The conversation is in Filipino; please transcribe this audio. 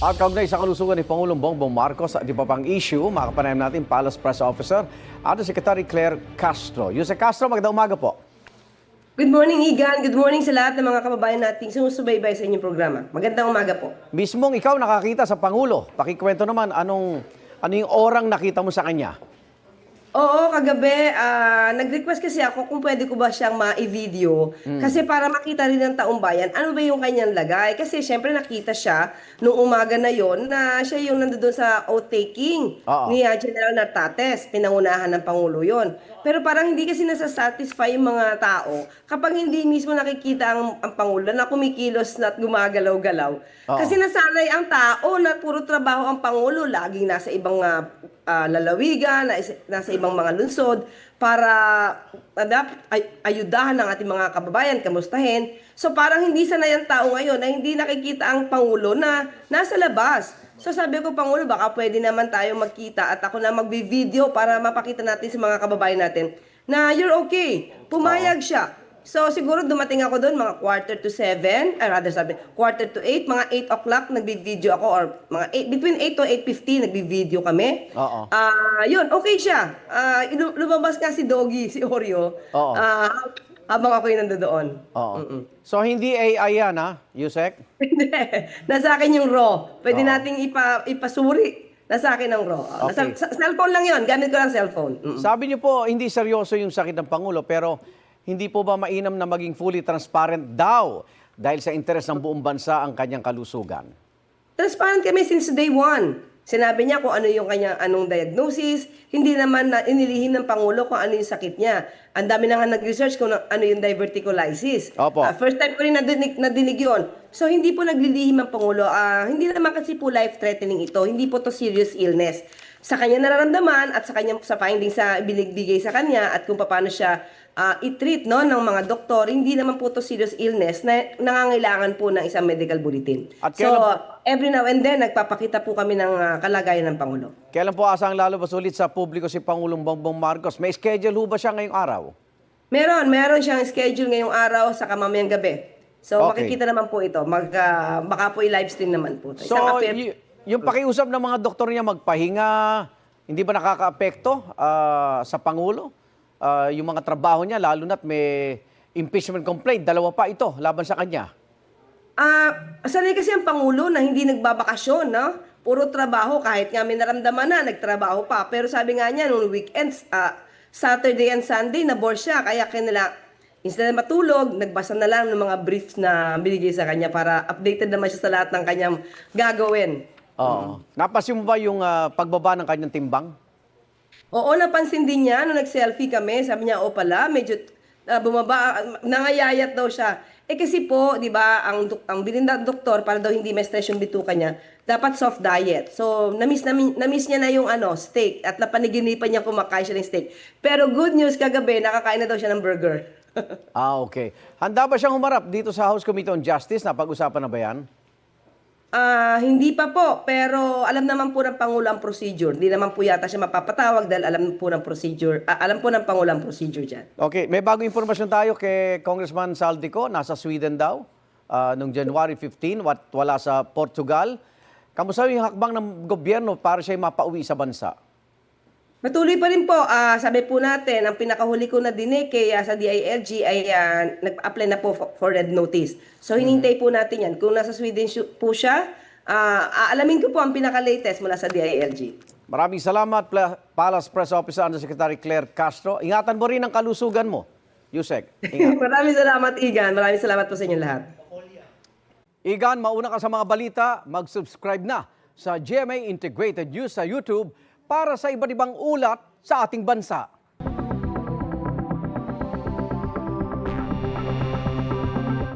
At kaugnay sa kalusugan ni Pangulong Bongbong Marcos at iba pang issue, makapanayam natin Palace Press Officer at Secretary Claire Castro. Yusek Castro, magandang umaga po. Good morning, Igan. Good morning sa lahat ng mga kababayan nating sumusubaybay sa inyong programa. Magandang umaga po. Mismong ikaw nakakita sa Pangulo. Pakikwento naman, ano yung orang nakita mo sa kanya? Oo, kagabi, nag-request kasi ako kung pwede ko ba siyang ma-video. Kasi para makita rin ng taong bayan, ano ba yung kanyang lagay. Kasi syempre nakita siya nung umaga na yon na siya yung nandoon sa oath-taking Oo. ni General Nartates. Pinangunahan ng Pangulo yon. Pero parang hindi kasi nasasatisfy yung mga tao kapag hindi mismo nakikita ang Pangulo na kumikilos na at gumagalaw-galaw. Oo. Kasi nasanay ang tao na puro trabaho ang Pangulo, laging nasa ibang lalawigan, nasa ibang mga lungsod para ayudahan ng ating mga kababayan, kamustahin. So parang hindi sanay ang tao ngayon na hindi nakikita ang Pangulo na nasa labas. So sabi ko, Pangulo, baka pwede naman tayo magkita at ako na magbi-video para mapakita natin sa mga kababayan natin na you're okay. Pumayag siya. So siguro dumating ako doon mga 6:45, quarter to 8, mga 8 o'clock nagbi-video ako or mga between 8 to 8:50 nagbi-video kami. Oo. Yun, okay siya. Lumabas nga si Doggy, si Oreo. Oo. Habang ako yung nandoon. Oo. So hindi AI yan, ha, Yusek? Hindi. Nasa akin yung raw. Pwede Oo. nating ipasuri. Nasa akin ang raw. Okay. Cellphone lang yon. Gamit ko lang cellphone. Sabi niyo po, hindi seryoso yung sakit ng Pangulo, pero hindi po ba mainam na maging fully transparent daw dahil sa interes ng buong bansa ang kanyang kalusugan? Transparent kami since day one. Sinabi niya kung ano yung kanyang anong diagnosis. Hindi naman na inilihim ng Pangulo kung ano yung sakit niya. Ang dami na nga nag-research kung ano yung diverticulitis. Opo. First time ko rin nadinig yun. So hindi po naglilihim ang Pangulo. Hindi naman kasi po life-threatening ito. Hindi po to serious illness. Sa kanya nararamdaman at sa kanya sa findings sa binigbigay sa kanya at kung paano siya i-treat ng mga doktor, hindi naman po to serious illness na nangangailangan po ng isang medical bulletin. At So, every now and then, nagpapakita po kami ng kalagayan ng Pangulo. Kailan po asang lalabas ulit sa publiko si Pangulong Bongbong Marcos? May schedule ho ba siya ngayong araw? Meron siyang schedule ngayong araw sa mamayang gabi. So, Okay. makikita naman po ito. Baka po i-livestream naman po. So, Isang affair. yung pakiusap ng mga doktor niya magpahinga, hindi ba nakaka-apekto sa Pangulo? Yung mga trabaho niya, lalo na't may impeachment complaint, dalawa pa ito laban sa kanya. Sanay kasi ang Pangulo na hindi nagbabakasyon, no? Puro trabaho, kahit nga may naramdaman na, nagtrabaho pa. Pero sabi nga niya, noong weekends, Saturday and Sunday, nabore siya. Kaya instead na matulog, nagbasa na lang ng mga briefs na binigay sa kanya para updated naman siya sa lahat ng kanyang gagawin. Oo. Napansin mo ba yung pagbaba ng kanyang timbang? Oo, napansin din niya nung nag-selfie kami. Sabi niya, pala, medyo bumaba, nangayayat daw siya. Kasi po, di ba, ang bilin ng doktor para daw hindi ma-stress yung bituka niya, dapat soft diet. So, namiss niya na yung steak at napaniginipan niya kumakain siya ng steak. Pero good news, kagabi, nakakain na daw siya ng burger. Okay. Handa ba siyang humarap dito sa House Committee on Justice? Napag-usapan na ba yan? Hindi pa po, pero alam naman po ng Pangulo ang procedure. Hindi naman po yata siya mapapatawag dahil alam po ng procedure. Alam po ng Pangulo ang procedure dyan. Okay. May bagong impormasyon tayo kay Congressman Saldico. Nasa Sweden daw noong January 15, wala sa Portugal. Kamusta yung hakbang ng gobyerno para siya mapauwi sa bansa? Patuloy pa rin po, sabi po natin, ang pinakahuli ko na dinig sa DILG ay nag-apply na po for red notice. So hinintay po natin yan. Kung nasa Sweden po siya, aalamin ko po ang pinaka-latest mula sa DILG. Maraming salamat, Palace Press Officer Undersecretary Claire Castro. Ingatan mo rin ang kalusugan mo, Yusek. Ingat. Maraming salamat, Igan. Maraming salamat po sa inyong lahat. Igan, mauna ka sa mga balita, mag-subscribe na sa GMA Integrated News sa YouTube para sa iba't ibang ulat sa ating bansa.